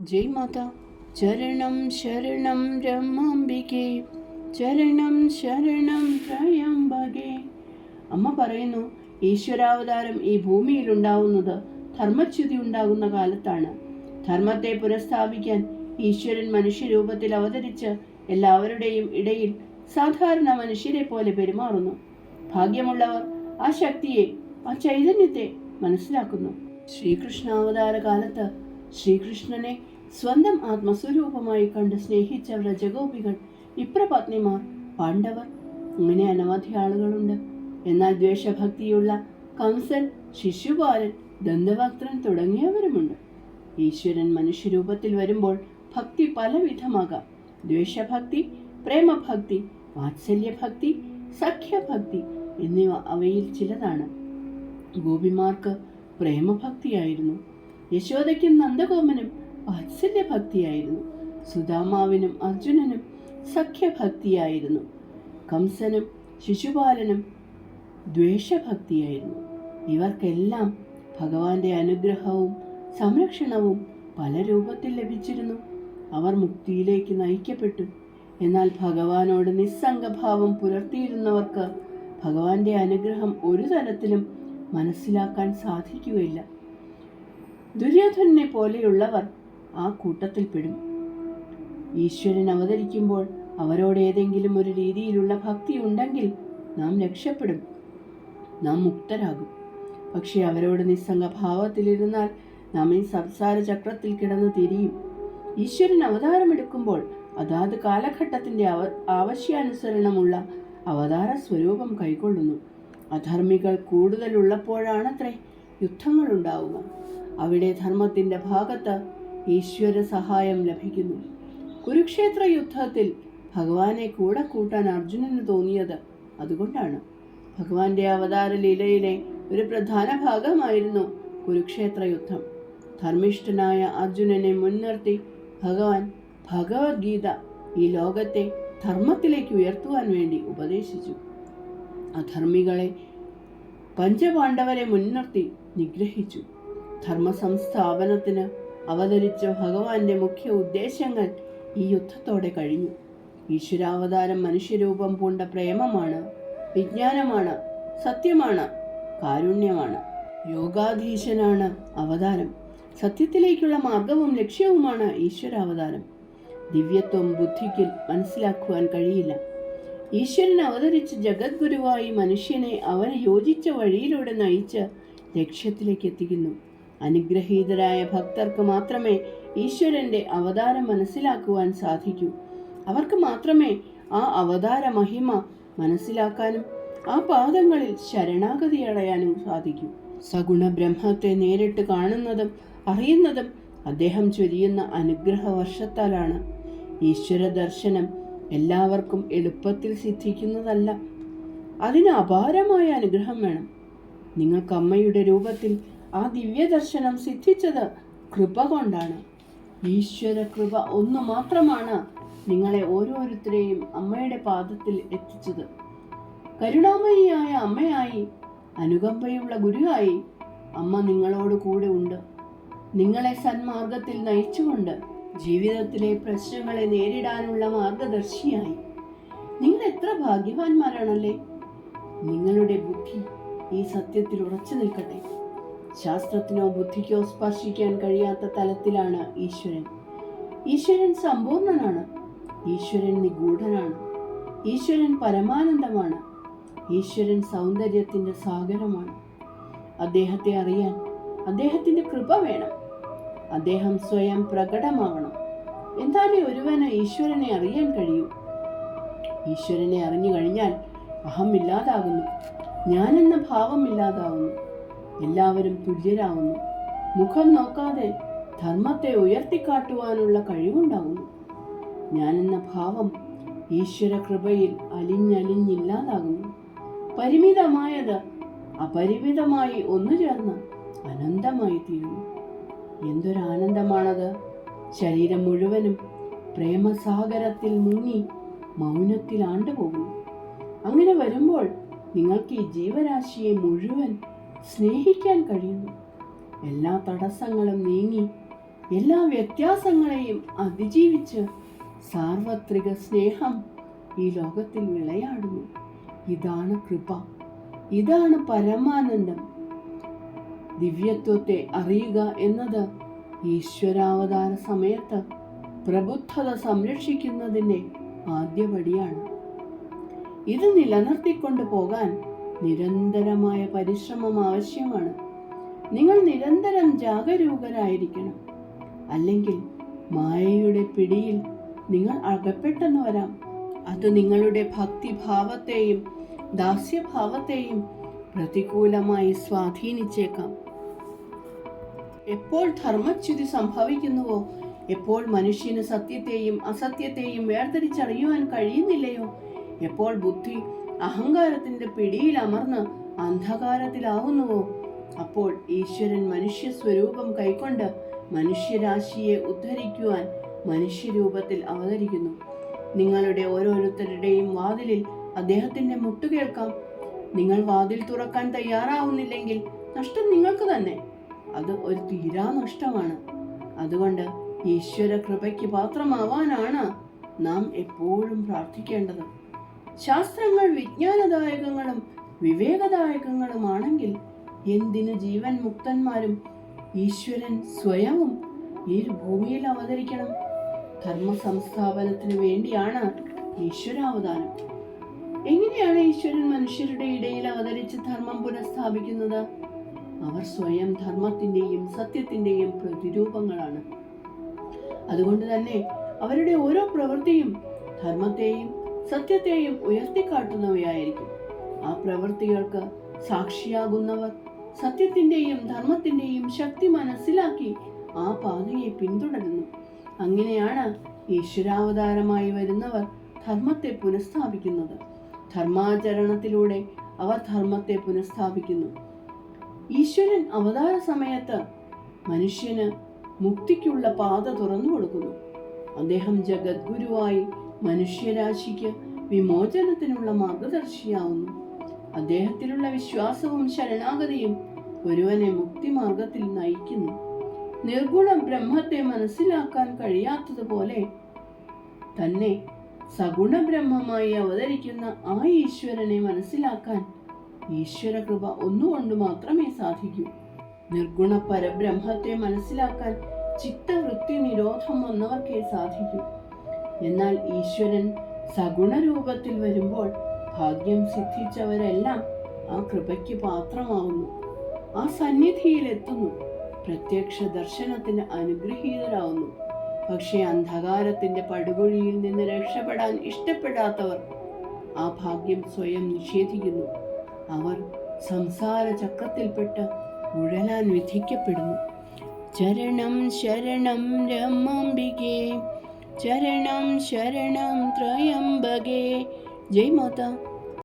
ജയ് മാത. ചരണം ശരണം രമാംബികേ, ചരണം ശരണം ത്രയംബകേ. അമ്മ പറയുന്നു, ഈശ്വരാവതാരം ഈ ഭൂമിയിൽ ഉണ്ടാവുന്നത് ധർമ്മച്യുതി ഉണ്ടാകുന്ന കാലത്താണ്. ധർമ്മത്തെ പുനഃസ്ഥാപിക്കാൻ ഈശ്വരൻ മനുഷ്യരൂപത്തിൽ അവതരിച്ച് എല്ലാവരുടെയും ഇടയിൽ സാധാരണ മനുഷ്യരെ പോലെ പെരുമാറുന്നു. ഭാഗ്യമുള്ളവർ ആ ശക്തിയെ, ആ ചൈതന്യത്തെ മനസ്സിലാക്കുന്നു. ശ്രീകൃഷ്ണാവതാര കാലത്ത് ശ്രീകൃഷ്ണനെ സ്വന്തം ആത്മസ്വരൂപമായി കണ്ട് സ്നേഹിച്ച വ്രജഗോപികൾ, വിപ്രപത്നിമാർ, പാണ്ഡവർ, അങ്ങനെ അനവധി ആളുകളുണ്ട്. എന്നാൽ ദ്വേഷഭക്തിയുള്ള കംസൻ, ശിശുപാലൻ, ദന്തവക്ത്രൻ തുടങ്ങിയവരുമുണ്ട്. ഈശ്വരൻ മനുഷ്യരൂപത്തിൽ വരുമ്പോൾ ഭക്തി പലവിധമാകാം. ദ്വേഷഭക്തി, പ്രേമഭക്തി, വാത്സല്യഭക്തി, സഖ്യഭക്തി എന്നിവ അവയിൽ ചിലതാണ്. ഗോപിമാർക്ക് പ്രേമഭക്തിയായിരുന്നു. യശോദയ്ക്കും നന്ദഗോപനും വാത്സല്യഭക്തിയായിരുന്നു. സുദാമാവിനും അർജുനനും സഖ്യഭക്തിയായിരുന്നു. കംസനും ശിശുപാലനും ദ്വേഷഭക്തിയായിരുന്നു. ഇവർക്കെല്ലാം ഭഗവാന്റെ അനുഗ്രഹവും സംരക്ഷണവും പല രൂപത്തിൽ ലഭിച്ചിരുന്നു. അവർ മുക്തിയിലേക്ക് നയിക്കപ്പെട്ടു. എന്നാൽ ഭഗവാനോട് നിസ്സംഗഭാവം പുലർത്തിയിരുന്നവർക്ക് ഭഗവാന്റെ അനുഗ്രഹം ഒരു തരത്തിലും മനസ്സിലാക്കാൻ സാധിക്കുകയില്ല. ദുര്യോധനെ പോലെയുള്ളവർ ആ കൂട്ടത്തിൽപ്പെടും. ഈശ്വരൻ അവതരിക്കുമ്പോൾ അവരോട് ഏതെങ്കിലും ഒരു രീതിയിലുള്ള ഭക്തി ഉണ്ടെങ്കിൽ നാം രക്ഷപ്പെടും, നാം മുക്തരാകും. പക്ഷെ അവരോട് നിസ്സംഗഭാവത്തിലിരുന്നാൽ നാം ഈ സംസാര ചക്രത്തിൽ കിടന്നു തിരിയും. ഈശ്വരൻ അവതാരമെടുക്കുമ്പോൾ അതാത് കാലഘട്ടത്തിൻ്റെ ആവശ്യാനുസരണമുള്ള അവതാര സ്വരൂപം കൈക്കൊള്ളുന്നു. അധർമ്മികൾ കൂടുതലുള്ളപ്പോഴാണത്രേ യുദ്ധങ്ങളുണ്ടാവുക. അവിടെ ധർമ്മത്തിൻ്റെ ഭാഗത്ത് ഈശ്വര സഹായം ലഭിക്കുന്നു. കുരുക്ഷേത്ര യുദ്ധത്തിൽ ഭഗവാനെ കൂടെ കൂട്ടാൻ അർജുനന് തോന്നിയത് അതുകൊണ്ടാണ്. ഭഗവാന്റെ അവതാര ലീലയിലെ ഒരു പ്രധാന ഭാഗമായിരുന്നു കുരുക്ഷേത്ര യുദ്ധം. ധർമ്മിഷ്ഠനായ അർജുനനെ മുൻനിർത്തി ഭഗവാൻ ഭഗവത്ഗീത ഈ ലോകത്തെ ധർമ്മത്തിലേക്ക് ഉയർത്തുവാൻ വേണ്ടി ഉപദേശിച്ചു. അധർമ്മികളെ പഞ്ചപാണ്ഡവരെ മുൻനിർത്തി നിഗ്രഹിച്ചു. ധർമ്മസംസ്ഥാപനത്തിന് അവതരിച്ച ഭഗവാന്റെ മുഖ്യ ഉദ്ദേശങ്ങൾ ഈ യുദ്ധത്തോടെ കഴിഞ്ഞു. ഈശ്വരാവതാരം മനുഷ്യരൂപം പൂണ്ട പ്രേമമാണ്, വിജ്ഞാനമാണ്, സത്യമാണ്, കാരുണ്യമാണ്. യോഗാധീശനാണ് അവതാരം. സത്യത്തിലേക്കുള്ള മാർഗവും ലക്ഷ്യവുമാണ് ഈശ്വരാവതാരം. ദിവ്യത്വം ബുദ്ധിക്ക് മനസ്സിലാക്കുവാൻ കഴിയില്ല. ഈശ്വരൻ അവതരിച്ച് ജഗദ്ഗുരുവായി മനുഷ്യനെ അവന് യോജിച്ച വഴിയിലൂടെ നയിച്ച് ലക്ഷ്യത്തിലേക്ക് എത്തിക്കുന്നു. അനുഗ്രഹീതരായ ഭക്തർക്ക് മാത്രമേ ഈശ്വരൻ്റെ അവതാരം മനസ്സിലാക്കുവാൻ സാധിക്കൂ. അവർക്ക് മാത്രമേ ആ അവതാര മഹിമ മനസ്സിലാക്കാനും ആ പാദങ്ങളിൽ ശരണാഗതി അടയാനും സാധിക്കൂ. സഗുണ ബ്രഹ്മത്തെ നേരിട്ട് കാണുന്നതും അറിയുന്നതും അദ്ദേഹം ചൊരിയുന്ന അനുഗ്രഹ വർഷത്താലാണ്. ഈശ്വര ദർശനം എല്ലാവർക്കും എളുപ്പത്തിൽ സിദ്ധിക്കുന്നതല്ല. അതിന് അപാരമായ അനുഗ്രഹം വേണം. നിങ്ങൾക്ക് അമ്മയുടെ രൂപത്തിൽ ആ ദിവ്യദർശനം സിദ്ധിച്ചത് കൃപ കൊണ്ടാണ്. ഈശ്വര കൃപ ഒന്നു മാത്രമാണ് നിങ്ങളെ ഓരോരുത്തരെയും അമ്മയുടെ പാദത്തിൽ എത്തിച്ചത്. കരുണാമയിയായ അമ്മയായി, അനുകമ്പയുള്ള ഗുരുവായി അമ്മ നിങ്ങളോട് കൂടെ ഉണ്ട്. നിങ്ങളെ സന്മാർഗത്തിൽ നയിച്ചുകൊണ്ട് ജീവിതത്തിലെ പ്രശ്നങ്ങളെ നേരിടാനുള്ള മാർഗദർശിയായി. നിങ്ങൾ എത്ര ഭാഗ്യവാന്മാരാണല്ലേ. നിങ്ങളുടെ ബുദ്ധി ഈ സത്യത്തിൽ ഉറച്ചു നിൽക്കട്ടെ. ശാസ്ത്രത്തിനോ ബുദ്ധിക്കോ സ്പർശിക്കാൻ കഴിയാത്ത തലത്തിലാണ് ഈശ്വരൻ. ഈശ്വരൻ സമ്പൂർണനാണ്. ഈശ്വരൻ നിഗൂഢനാണ്. ഈശ്വരൻ പരമാനന്ദമാണ്. ഈശ്വരൻ സൗന്ദര്യത്തിൻ്റെ സാഗരമാണ്. അദ്ദേഹത്തെ അറിയാൻ അദ്ദേഹത്തിൻ്റെ കൃപ വേണം. അദ്ദേഹം സ്വയം പ്രകടമാവണം. എന്നാലേ ഒരുവന് ഈശ്വരനെ അറിയാൻ കഴിയൂ. ഈശ്വരനെ അറിഞ്ഞു കഴിഞ്ഞാൽ അഹം ഇല്ലാതാകുന്നു. ഞാനെന്ന ഭാവം ഇല്ലാതാവുന്നു. എല്ലാവരും തുല്യരാകുന്നു. മുഖം നോക്കാതെ ധർമ്മത്തെ ഉയർത്തിക്കാട്ടുവാനുള്ള കഴിവുണ്ടാകുന്നു. ഞാനെന്ന ഭാവം ഈശ്വര കൃപയിൽ അലിഞ്ഞലിഞ്ഞില്ലാതാകുന്നു. പരിമിതമായത് അപരിമിതമായി ഒന്നുചേർന്ന് അനന്തമായി തീരുന്നു. എന്തൊരാനന്ദമാണത്! ശരീരം മുഴുവനും പ്രേമസാഗരത്തിൽ മുങ്ങി മൗനത്തിൽ ആണ്ടുപോകുന്നു. അങ്ങനെ വരുമ്പോൾ നിങ്ങൾക്ക് ഈ ജീവരാശിയെ മുഴുവൻ സ്നേഹിക്കാൻ കഴിയുന്നു. എല്ലാ തടസ്സങ്ങളും നീങ്ങി എല്ലാ വ്യത്യാസങ്ങളെയും അതിജീവിച്ച് സാർവത്രിക സ്നേഹം ഈ ലോകത്തിൽ വിളയാടുന്നു. ഇതാണ് കൃപ, ഇതാണ് പരമാനന്ദം. ദിവ്യത്വത്തെ അറിയുക എന്നത് ഈശ്വരാവതാര സമയത്ത് പ്രബുദ്ധത സംരക്ഷിക്കുന്നതിൻ്റെ ആദ്യപടിയാണ്. ഇത് നിലനിർത്തിക്കൊണ്ടു പോകാൻ നിരന്തരമായ പരിശ്രമം ആവശ്യമാണ്. നിങ്ങൾ നിരന്തരം ജാഗരൂകരായിരിക്കണം, അല്ലെങ്കിൽ മായയുടെ പിടിയിൽ നിങ്ങൾ അകപ്പെട്ടെന്ന് വരാം. അത് നിങ്ങളുടെ ഭക്തിഭാവത്തെയും ദാസ്യഭാവത്തെയും പ്രതികൂലമായി സ്വാധീനിച്ചേക്കാം. എപ്പോൾ ധർമ്മച്യുതി സംഭവിക്കുന്നുവോ, എപ്പോൾ മനുഷ്യന് സത്യത്തെയും അസത്യത്തെയും വേർതിരിച്ചറിയുവാൻ കഴിയുന്നില്ലയോ, എപ്പോൾ ബുദ്ധി അഹങ്കാരത്തിന്റെ പിടിയിൽ അമർന്ന് അന്ധകാരത്തിലാവുന്നുവോ, അപ്പോൾ ഈശ്വരൻ മനുഷ്യ സ്വരൂപം കൈക്കൊണ്ട് മനുഷ്യരാശിയെ ഉദ്ധരിക്കുവാൻ മനുഷ്യരൂപത്തിൽ അവതരിക്കുന്നു. നിങ്ങളുടെ ഓരോരുത്തരുടെയും വാതിലിൽ അദ്ദേഹത്തിന്റെ മുട്ടു കേൾക്കാം. നിങ്ങൾ വാതിൽ തുറക്കാൻ തയ്യാറാവുന്നില്ലെങ്കിൽ നഷ്ടം നിങ്ങൾക്ക് തന്നെ. അത് ഒരു തീരാ നഷ്ടമാണ്. അതുകൊണ്ട് ഈശ്വര കൃപയ്ക്ക് പാത്രമാവാനാണ് നാം എപ്പോഴും പ്രാർത്ഥിക്കേണ്ടത്. ശാസ്ത്രങ്ങൾ വിജ്ഞാനദായകങ്ങളും വിവേകദായകങ്ങളുമാണെങ്കിൽ എന്തിന് ജീവൻ മുക്തന്മാരും ഈശ്വരൻ സ്വയവും ഈ ഭൂമിയിൽ അവതരിക്കണം? ധർമ്മ സംസ്ഥാപനത്തിന് വേണ്ടിയാണ് ഈശ്വരാവതാരം. എങ്ങനെയാണ് ഈശ്വരൻ മനുഷ്യരുടെ ഇടയിൽ അവതരിച്ച് ധർമ്മം പുനഃസ്ഥാപിക്കുന്നത്? അവർ സ്വയം ധർമ്മത്തിന്റെയും സത്യത്തിന്റെയും പ്രതിരൂപങ്ങളാണ്. അതുകൊണ്ട് തന്നെ അവരുടെ ഓരോ പ്രവൃത്തിയും ധർമ്മത്തെയും സത്യത്തെയും ഉയർത്തിക്കാട്ടുന്നവയായിരിക്കും. ആ പ്രവൃത്തികൾക്ക് സാക്ഷിയാകുന്നവർ സത്യത്തിന്റെയും ധർമ്മത്തിന്റെയും ശക്തി മനസ്സിലാക്കി ആ പാതയെ പിന്തുടരുന്നു. അങ്ങനെയാണ് ഈശ്വരാവതാരമായി വരുന്നവർ ധർമ്മത്തെ പുനഃസ്ഥാപിക്കുന്നത്. ധർമാചരണത്തിലൂടെ അവർ ധർമ്മത്തെ പുനഃസ്ഥാപിക്കുന്നു. ഈശ്വരൻ അവതാര സമയത്ത് മനുഷ്യന് മുക്തിക്കുള്ള പാത തുറന്നു കൊടുക്കുന്നു. അദ്ദേഹം ജഗദ്ഗുരുവായി മനുഷ്യരാശിക്ക് വിമോചനത്തിനുള്ള മാർഗദർശിയാവുന്നു. അദ്ദേഹത്തിലുള്ള വിശ്വാസവും ശരണാഗതിയും ഒരുവനെ മുക്തിമാർഗത്തിൽ നയിക്കുന്നു. നിർഗുണ ബ്രഹ്മത്തെ മനസ്സിലാക്കാൻ കഴിയാത്തതുപോലെ തന്നെ സഗുണ ബ്രഹ്മമായി അവതരിക്കുന്ന ആ ഈശ്വരനെ മനസ്സിലാക്കാൻ ഈശ്വര കൃപ ഒന്നുകൊണ്ട് മാത്രമേ സാധിക്കൂ. നിർഗുണ പരബ്രഹ്മത്തെ മനസ്സിലാക്കാൻ ചിത്തവൃത്തി നിരോധം വന്നവർക്കേ സാധിക്കൂ. എന്നാൽ ഈശ്വരൻ സഗുണ രൂപത്തിൽ വരുമ്പോൾ ഭാഗ്യം സിദ്ധിച്ചവരെല്ലാം ആ കൃപയ്ക്ക് പാത്രമാവുന്നു. ആ സന്നിധിയിലെത്തുന്നു. പ്രത്യക്ഷ ദർശനത്തിന് അനുഗ്രഹീതരാവുന്നു. പക്ഷേ അന്ധകാരത്തിന്റെ പടുകുഴിയിൽ നിന്ന് രക്ഷപ്പെടാൻ ഇഷ്ടപ്പെടാത്തവർ ആ ഭാഗ്യം സ്വയം നിഷേധിക്കുന്നു. അവർ സംസാര ചക്രത്തിൽപ്പെട്ട് ഉഴലാൻ വിധിക്കപ്പെടുന്നു. ചരണം ശരണം രമാംബികേ, ചരണം ശരണം ത്രയംബകേ. ജയ് മാതാ.